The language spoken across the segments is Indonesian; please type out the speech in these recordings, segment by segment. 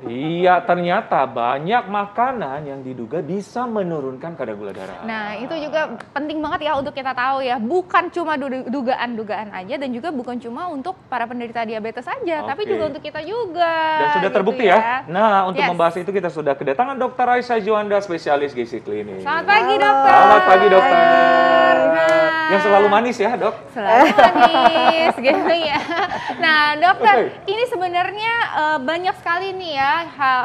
Iya, ternyata banyak makanan yang diduga bisa menurunkan kadar gula darah. Nah, itu juga penting banget ya untuk kita tahu ya. Bukan cuma dugaan-dugaan aja dan juga bukan cuma untuk para penderita diabetes saja, tapi Oke. juga untuk kita juga. Dan sudah gitu terbukti ya. Nah, untuk Yes. membahas itu kita sudah kedatangan Dr. Aisyah Juanda, spesialis gizi klinik. Selamat pagi, dokter. Selamat pagi, dokter. Nah, Yang selalu manis ya, dok? selalu manis gitu ya. Nah, dokter, Oke. ini sebenarnya banyak sekali nih ya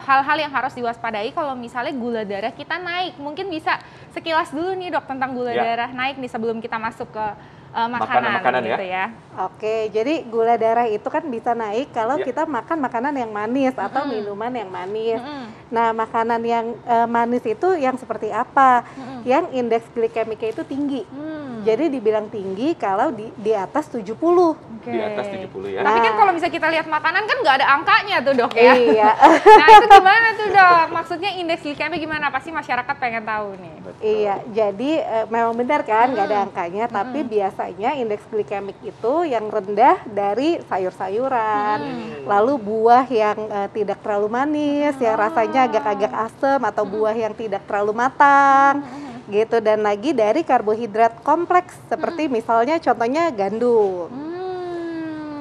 hal-hal yang harus diwaspadai kalau misalnya gula darah kita naik. Mungkin bisa sekilas dulu nih, Dok, tentang gula Ya. darah naik nih sebelum kita masuk ke Makanan-makanan gitu ya. Oke, jadi gula darah itu kan bisa naik kalau Ya. kita makan makanan yang manis atau minuman yang manis. Mm-mm. Nah, makanan yang manis itu yang seperti apa? Mm-mm. Yang indeks glikemiknya itu tinggi. Hmm. Jadi dibilang tinggi kalau di atas 70. Oke. Di atas 70 ya. Tapi kan Nah. kalau misalnya kita lihat makanan kan nggak ada angkanya tuh, Dok ya. Iya. Nah, itu gimana tuh, Dok? Maksudnya indeks glikemik gimana? Pasti masyarakat pengen tahu nih. Betul. Iya, jadi memang benar kan nggak ada angkanya, tapi biasanya indeks glikemik itu yang rendah dari sayur-sayuran, lalu buah yang tidak terlalu manis, yang rasanya agak-agak asam, atau buah yang tidak terlalu matang, gitu. Dan lagi dari karbohidrat kompleks, seperti misalnya contohnya gandum.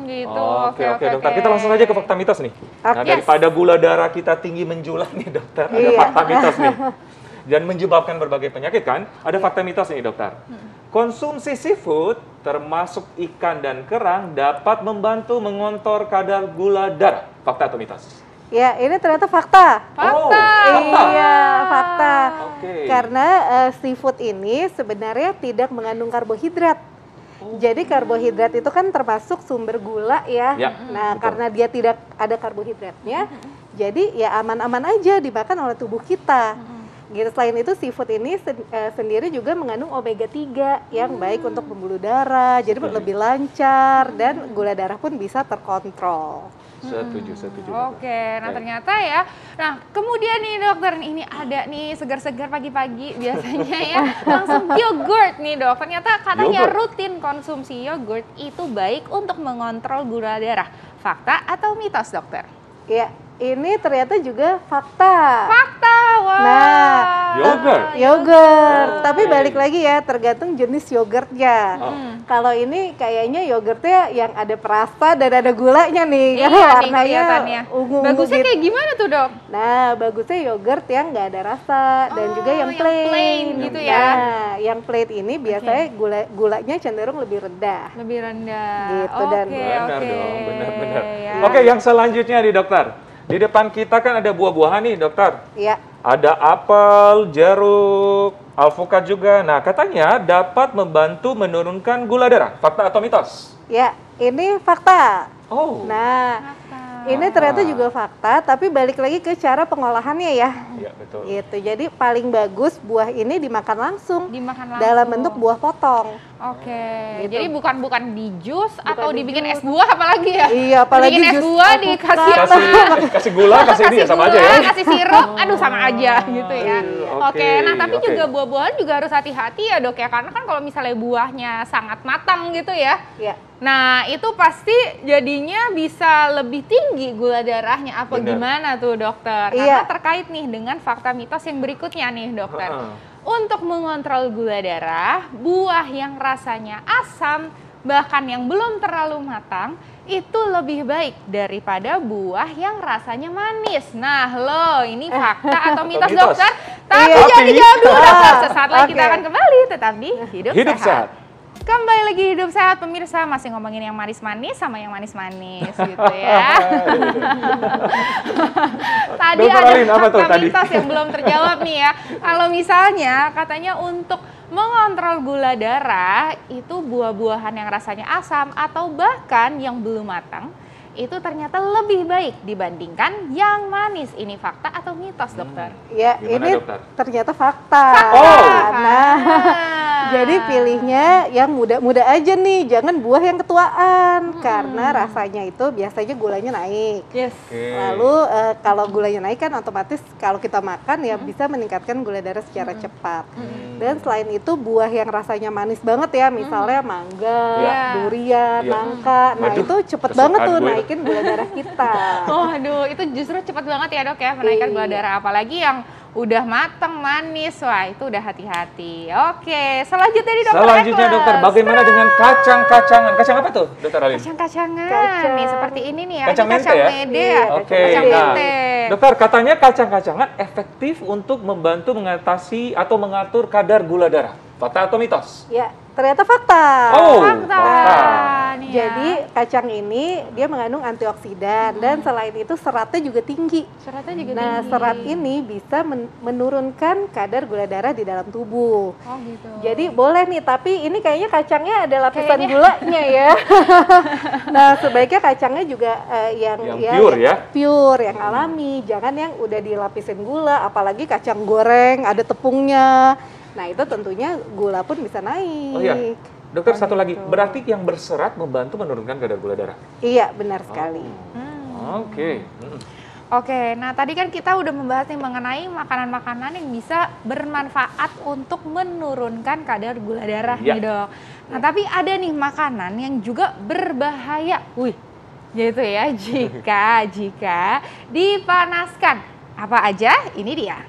Gitu. Oke, dokter. Kita langsung aja ke fakta mitos nih. Nah, Oke. daripada gula darah kita tinggi menjulang nih, dokter. Ada Iya. fakta mitos nih. Dan menyebabkan berbagai penyakit kan? Ada fakta mitos nih, dokter. Konsumsi seafood, termasuk ikan dan kerang, dapat membantu mengontrol kadar gula darah. Fakta atau mitos? Ya, ini ternyata fakta. Fakta. Iya, fakta. Oke. Karena seafood ini sebenarnya tidak mengandung karbohidrat. Jadi karbohidrat itu kan termasuk sumber gula ya. Ya, Nah, betul. karena dia tidak ada karbohidratnya, jadi ya aman-aman aja dimakan oleh tubuh kita. Gitu. Selain itu seafood ini sendiri juga mengandung omega 3 yang baik untuk pembuluh darah, jadi lebih lancar dan gula darah pun bisa terkontrol. Setuju, dokter. Oke, nah Baik. ternyata ya. Nah, kemudian nih, dokter, ini ada nih segar-segar pagi-pagi biasanya ya. Langsung yogurt nih, Dok. Ternyata katanya Yogurt. rutin konsumsi yogurt itu baik untuk mengontrol gula darah. Fakta atau mitos, dokter? Ya, ini ternyata juga fakta. Fakta, wah. Nah, Yogurt? Yogurt, Oh, tapi baik. balik lagi ya, tergantung jenis yogurtnya. Oh. Kalau ini kayaknya yogurtnya yang ada perasa dan ada gulanya nih, Iya karena nih warnanya kelihatannya. ungu-ungu Bagusnya gitu. kayak gimana tuh, Dok? Nah, bagusnya yogurt yang nggak ada rasa dan juga yang yang plain. plain gitu ya. Nah, yang plain ini biasanya gulanya cenderung lebih rendah. Lebih rendah. Gitu, dan Benar oke. dong, benar-benar. Ya. Oke, yang selanjutnya nih, dokter. Di depan kita kan ada buah-buahan nih, dokter. Ya, Ada apel, jeruk, alpukat juga. Nah, katanya dapat membantu menurunkan gula darah. Fakta atau mitos? ya, ini fakta. Oh. Nah, Fakta. ini ternyata juga fakta, tapi balik lagi ke cara pengolahannya ya. Iya, betul. Gitu. Jadi paling bagus buah ini dimakan langsung Dimakan langsung. dalam bentuk buah potong. Oke, Gitu. jadi bukan di jus atau di dibikin jus. es buah apalagi ya? Iya, apalagi bikin es jus buah alpukat. dikasih Kasih gula, kasih ini ya sama aja ya. kasih sirup, aduh sama aja gitu ya. Iya, Oke, oke, nah tapi oke. juga buah-buahan juga harus hati-hati ya, Dok ya, karena kan kalau misalnya buahnya sangat matang gitu ya. Ya. Nah, itu pasti jadinya bisa lebih tinggi gula darahnya. Apa Benar. gimana tuh, dokter? Iya. Karena terkait nih dengan fakta mitos yang berikutnya nih, dokter. Heeh. Untuk mengontrol gula darah, buah yang rasanya asam, bahkan yang belum terlalu matang, itu lebih baik daripada buah yang rasanya manis. Nah, loh, ini fakta atau mitos, mitos? dokter? Tapi Iya. jangan dijawab dulu, dokter. Sesaat lagi kita Oke. akan kembali, tetap di Hidup, Hidup sehat. Kembali lagi Hidup Sehat, pemirsa, masih ngomongin yang manis-manis sama yang manis-manis gitu ya. Tadi Dokter ada Alin, apa tuh fakta tadi? mitos yang belum terjawab nih ya. Kalau misalnya katanya untuk mengontrol gula darah itu buah-buahan yang rasanya asam atau bahkan yang belum matang itu ternyata lebih baik dibandingkan yang manis. Ini fakta atau mitos, dokter? Ya, Gimana, ini dokter? ternyata fakta. Oh. Nah, Jadi pilihnya yang muda-muda aja nih, jangan buah yang ketuaan karena rasanya itu biasanya gulanya naik. Yes. Lalu kalau gulanya naik kan otomatis kalau kita makan ya bisa meningkatkan gula darah secara cepat. Dan selain itu buah yang rasanya manis banget ya, misalnya mangga, durian, nangka. Nah, Waduh, itu cepet banget tuh gue. naikin gula darah kita. Oh, aduh, itu justru cepat banget ya dok ya menaikkan gula darah, apalagi yang udah mateng, manis, wah itu udah hati-hati. Oke, selanjutnya nih dokter. Selanjutnya dokter, bagaimana dengan kacang-kacangan? Kacang apa tuh, dokter Alin? Kacang-kacangan, nih seperti ini nih ya. Kacang Ini mente ya? mede ya. Oke, Kacang nah, mente. dokter katanya kacang-kacangan efektif untuk membantu mengatasi atau mengatur kadar gula darah. Fakta atau mitos? Ya, ternyata fakta. Oh, Fakta. Nih ya. Jadi kacang ini dia mengandung antioksidan dan selain itu seratnya juga tinggi. Seratnya juga Nah, tinggi. serat ini bisa menurunkan kadar gula darah di dalam tubuh. Oh gitu. Jadi boleh nih, tapi ini kayaknya kacangnya ada lapisan Kayaknya. gulanya ya. Nah, sebaiknya kacangnya juga yang pure ya? Pure, yang alami. Jangan yang udah dilapisin gula, apalagi kacang goreng ada tepungnya. Nah, itu tentunya gula pun bisa naik. Oh iya, dokter satu lagi, gitu. berarti yang berserat membantu menurunkan kadar gula darah? Iya, benar sekali. Oke. Oke, nah tadi kan kita udah membahas nih mengenai makanan-makanan yang bisa bermanfaat untuk menurunkan kadar gula darah Iya. nih dok. Nah tapi ada nih makanan yang juga berbahaya, gitu ya jika dipanaskan. Apa aja? Ini dia.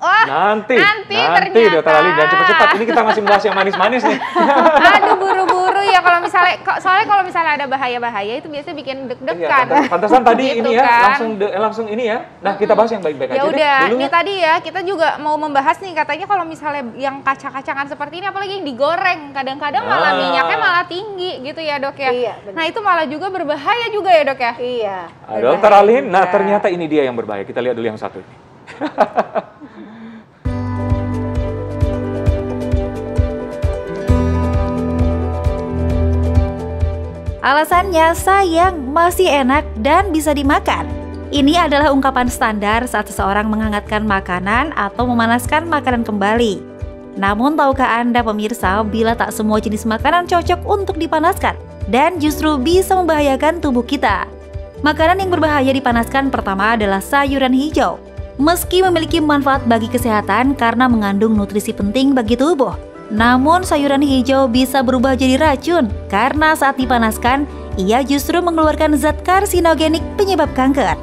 Oh, Nanti ternyata. dokter Alin, jangan cepat-cepat. Ini kita masih bahas yang manis-manis nih. Aduh buru-buru ya kalau misalnya, soalnya kalau misalnya ada bahaya-bahaya itu biasanya bikin deg-degan. Iya, pantesan tadi Gitu ini ya, kan. langsung ini ya. Nah, kita bahas yang baik-baik Ya aja udah, deh. Dulu ini ya. tadi ya kita juga mau membahas nih katanya kalau misalnya yang kacang-kacangan seperti ini apalagi yang digoreng, kadang-kadang malah minyaknya malah tinggi gitu ya dok ya. Iya, benar. Nah itu malah juga berbahaya juga ya dok ya. Iya. Dokter Alin, nah juga. ternyata ini dia yang berbahaya. Kita lihat dulu yang satu ini. Alasannya sayang, masih enak, dan bisa dimakan. Ini adalah ungkapan standar saat seseorang menghangatkan makanan atau memanaskan makanan kembali. Namun tahukah Anda pemirsa bila tak semua jenis makanan cocok untuk dipanaskan dan justru bisa membahayakan tubuh kita? Makanan yang berbahaya dipanaskan pertama adalah sayuran hijau. Meski memiliki manfaat bagi kesehatan karena mengandung nutrisi penting bagi tubuh, namun sayuran hijau bisa berubah jadi racun karena saat dipanaskan, ia justru mengeluarkan zat karsinogenik penyebab kanker.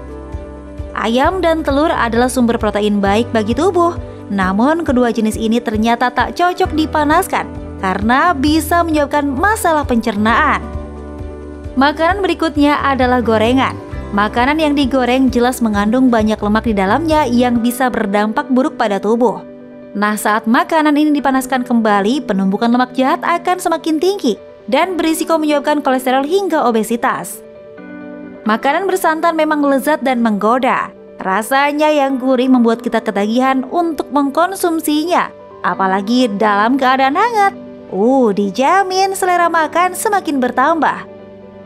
Ayam dan telur adalah sumber protein baik bagi tubuh, namun kedua jenis ini ternyata tak cocok dipanaskan karena bisa menyebabkan masalah pencernaan. Makanan berikutnya adalah gorengan. Makanan yang digoreng jelas mengandung banyak lemak di dalamnya yang bisa berdampak buruk pada tubuh. Nah, saat makanan ini dipanaskan kembali, penumbukan lemak jahat akan semakin tinggi dan berisiko menyebabkan kolesterol hingga obesitas. Makanan bersantan memang lezat dan menggoda. Rasanya yang gurih membuat kita ketagihan untuk mengkonsumsinya, apalagi dalam keadaan hangat. Dijamin selera makan semakin bertambah.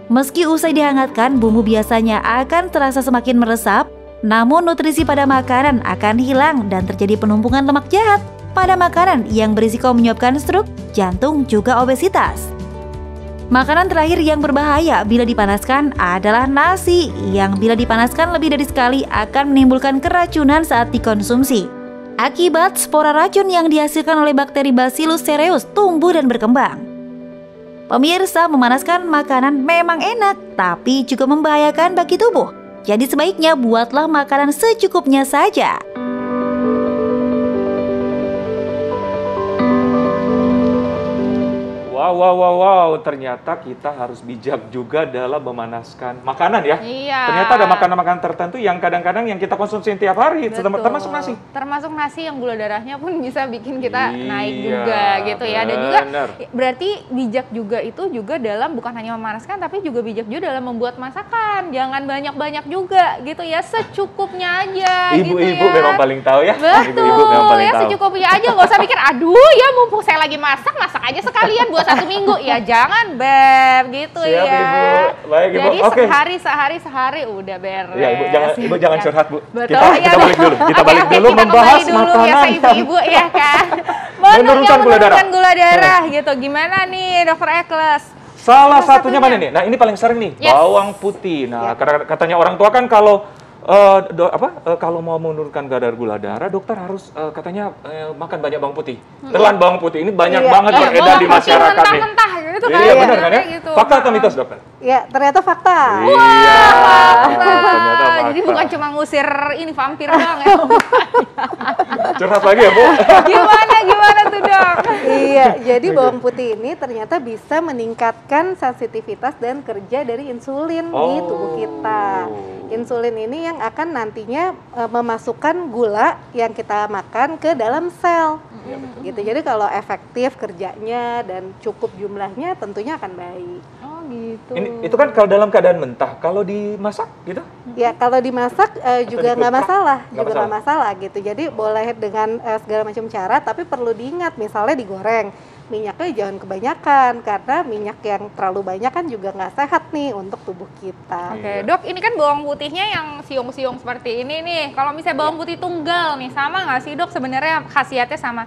Meski usai dihangatkan, bumbu biasanya akan terasa semakin meresap, namun nutrisi pada makanan akan hilang dan terjadi penumpukan lemak jahat pada makanan yang berisiko menyebabkan stroke, jantung, juga obesitas. Makanan terakhir yang berbahaya bila dipanaskan adalah nasi, yang bila dipanaskan lebih dari sekali akan menimbulkan keracunan saat dikonsumsi. Akibat spora racun yang dihasilkan oleh bakteri Bacillus cereus tumbuh dan berkembang. Pemirsa, memanaskan makanan memang enak, tapi juga membahayakan bagi tubuh. Jadi sebaiknya buatlah makanan secukupnya saja. Wow, ternyata kita harus bijak juga dalam memanaskan makanan ya. Iya. Ternyata ada makanan-makanan tertentu yang kadang-kadang yang kita konsumsi tiap hari, Betul. termasuk nasi. Termasuk nasi yang gula darahnya pun bisa bikin kita Iya, naik juga gitu ya. Dan juga bener. berarti bijak juga itu juga dalam bukan hanya memanaskan tapi juga bijak juga dalam membuat masakan. Jangan banyak-banyak juga gitu ya, secukupnya aja gitu ya. Ibu-ibu memang paling tahu ya. Betul, Ibu-ibu memang paling ya tahu. secukupnya aja, nggak usah mikir, aduh ya mumpung saya lagi masak aja sekalian buat 1 minggu ya jangan Beb gitu. Siap, ya. Ibu. Baik, Ibu. Jadi Oke. sehari udah beres. Ya, Ibu jangan curhat, Bu. Betul, Kita balik dulu. Kita Oke, balik dulu kita membahas kembali dulu, makanan. biasa ibu-ibu ya kan. Menurunkan gula darah. Menurunkan gula darah gitu. Gimana nih Dokter Ekles? Salah satunya mana nih? Nah, ini paling sering nih, Yes. bawang putih. Nah, katanya orang tua kan kalau kalau mau menurunkan kadar gula darah, dokter harus katanya makan banyak bawang putih. Telan bawang putih ini banyak banget beredar bawang di putih masyarakat nih. mentah-mentah gitu kan. Iya, benar kan ya? Gitu. Fakta atau mitos, dokter? Ya, ternyata fakta. Iya. Ternyata fakta. Jadi bukan cuma ngusir ini vampir doang ya. Curhat lagi ya, Bu? Gimana tuh dok? Iya, jadi bawang putih ini ternyata bisa meningkatkan sensitivitas dan kerja dari insulin di tubuh kita. Insulin ini yang akan nantinya memasukkan gula yang kita makan ke dalam sel. Gitu. Jadi kalau efektif kerjanya dan cukup jumlahnya tentunya akan baik. Oh gitu. Itu kan kalau dalam keadaan mentah, kalau dimasak gitu? Ya kalau dimasak juga nggak masalah, Nggak masalah. gitu. Jadi boleh dengan segala macam cara, tapi perlu diingat misalnya digoreng, minyaknya jangan kebanyakan karena minyak yang terlalu banyak kan juga nggak sehat nih untuk tubuh kita. Oke, dok, ini kan bawang putihnya yang siung-siung seperti ini nih. Kalau misalnya bawang putih tunggal nih, sama nggak sih dok sebenarnya khasiatnya sama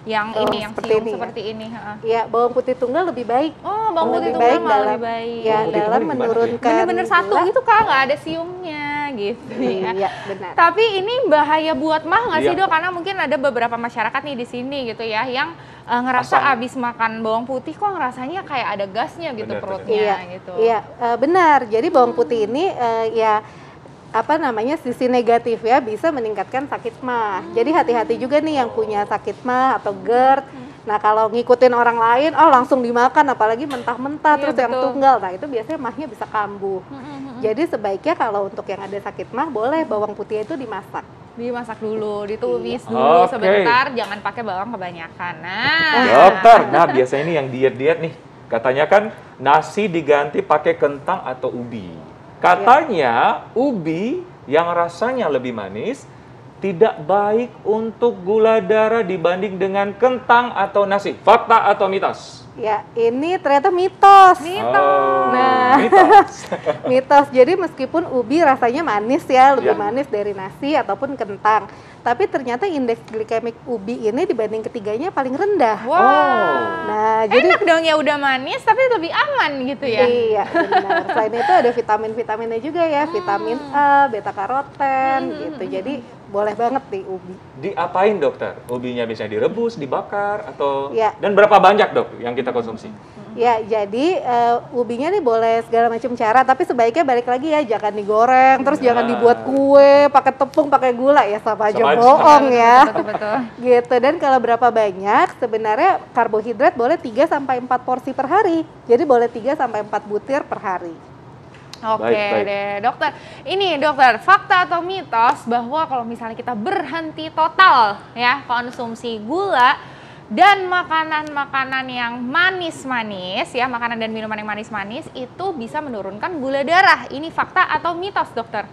yang ini, yang seperti siung ini ya? seperti ini? Ya bawang putih tunggal lebih baik. Oh, bawang putih Lebih tunggal baik malah dalam- lebih baik. Ya Bawang putih dalam tunggal gimana sih? menurunkan Bener-bener satu gula. gitu kak, nggak ada siungnya gitu ya. Iya benar. Tapi ini bahaya buat mah nggak sih Iya. dok? Karena mungkin ada beberapa masyarakat nih di sini gitu ya yang ngerasa Asam. abis makan bawang putih kok ngerasanya kayak ada gasnya gitu Bener, perutnya gitu. Iya, benar. Jadi bawang putih ini ya apa namanya sisi negatif ya bisa meningkatkan sakit mah. Jadi hati-hati juga nih yang punya sakit mah atau GERD. Nah kalau ngikutin orang lain, oh langsung dimakan, apalagi mentah-mentah Iya, terus yang betul. tunggal. Nah itu biasanya mahnya bisa kambuh. Jadi sebaiknya kalau untuk yang ada sakit mah boleh bawang putih itu dimasak. Dimasak dulu, ditumis Iya. dulu Oke. sebentar, jangan pakai bawang kebanyakan. Nah, Dokter, nah biasanya ini yang diet-diet nih, katanya kan nasi diganti pakai kentang atau ubi. Katanya ubi yang rasanya lebih manis tidak baik untuk gula darah dibanding dengan kentang atau nasi. Fakta atau mitos? Ya ini ternyata mitos. Oh, Nah. mitos. Mitos. Jadi meskipun ubi rasanya manis ya, lebih Ya. manis dari nasi ataupun kentang. Tapi ternyata indeks glikemik ubi ini dibanding ketiganya paling rendah. wah. Nah, jadi Enak dong ya udah manis tapi lebih aman gitu ya. iya benar. Selain itu ada vitamin-vitaminnya juga ya, vitamin A, beta karoten gitu. Jadi boleh banget nih ubi. Diapain dokter? Ubinya bisa direbus, dibakar, atau Ya. dan berapa banyak dok yang kita konsumsi? Ya, jadi ubinya nih boleh segala macam cara, tapi sebaiknya balik lagi ya, jangan digoreng, terus jangan dibuat kue, pakai tepung, pakai gula ya, sama aja Sama aja. bohong ya. Betul. Gitu. Dan kalau berapa banyak, sebenarnya karbohidrat boleh 3 sampai 4 porsi per hari. Jadi boleh 3 sampai 4 butir per hari. Oke Baik. deh dokter. Ini dokter, fakta atau mitos bahwa kalau misalnya kita berhenti total ya konsumsi gula dan makanan-makanan yang manis-manis ya, makanan dan minuman yang manis-manis itu bisa menurunkan gula darah. Ini fakta atau mitos dokter?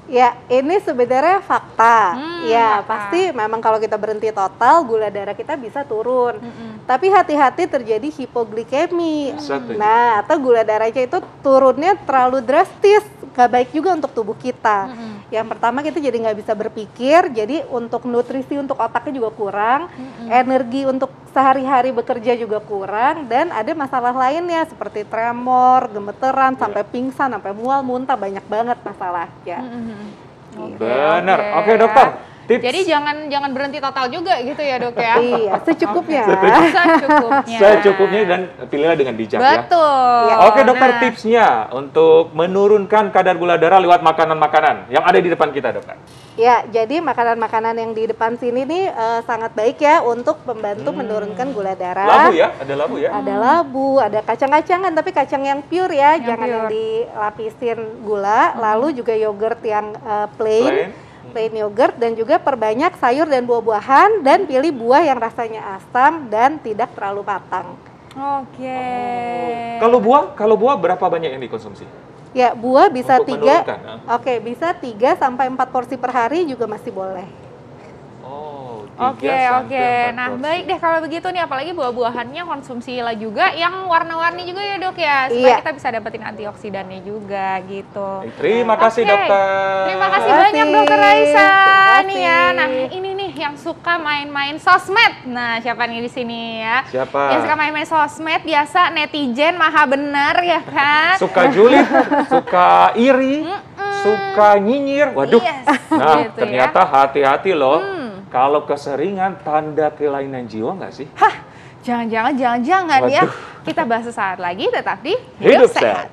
Ya, ini sebenarnya fakta. Ya, fakta. pasti memang kalau kita berhenti total, gula darah kita bisa turun. Tapi hati-hati terjadi hipoglikemi. Setuju. Nah, atau gula darahnya itu turunnya terlalu drastis, nggak baik juga untuk tubuh kita. Yang pertama kita jadi nggak bisa berpikir, jadi untuk nutrisi untuk otaknya juga kurang, energi untuk sehari-hari bekerja juga kurang, dan ada masalah lainnya seperti tremor, gemeteran, sampai pingsan, sampai mual, muntah, banyak banget masalahnya. Benar. Oke dokter, tips. Jadi jangan berhenti total juga gitu ya dok ya. Iya, secukupnya. Secukupnya. Secukupnya dan pilihlah dengan bijak ya. Betul. Oke dokter, Nah, tipsnya untuk menurunkan kadar gula darah lewat makanan-makanan yang ada di depan kita dokter. Ya, jadi makanan-makanan yang di depan sini nih sangat baik ya untuk membantu menurunkan gula darah. Labu ya, ada labu ya. Ada labu, ada kacang-kacangan, tapi kacang yang pure ya, Yang jangan yang pure. dilapisin gula. Lalu juga yogurt yang plain yogurt, dan juga perbanyak sayur dan buah-buahan, dan pilih buah yang rasanya asam dan tidak terlalu matang. Oke. Kalau buah berapa banyak yang dikonsumsi? Ya, buah bisa Untuk 3, menurunkan, oke, bisa 3 sampai 4 porsi per hari juga masih boleh. Oh, Oke, oke. Nah, baik deh kalau begitu nih, apalagi buah-buahannya konsumsilah juga yang warna-warni juga ya dok ya, supaya kita bisa dapetin antioksidannya juga gitu. Terima kasih dokter. Terima kasih banyak dokter Raisa. Nih ya, nah ini nih yang suka main-main sosmed. Nah, siapa nih di sini ya? Siapa? Yang suka main-main sosmed, biasa netizen maha benar ya kan? Suka julid, suka iri, suka nyinyir. Waduh. Yes, Nah, gitu ternyata hati-hati loh. Kalau keseringan tanda kelainan jiwa nggak sih? Jangan-jangan ya. Waduh. Kita bahas sesaat lagi, tetap di Hidup Sehat.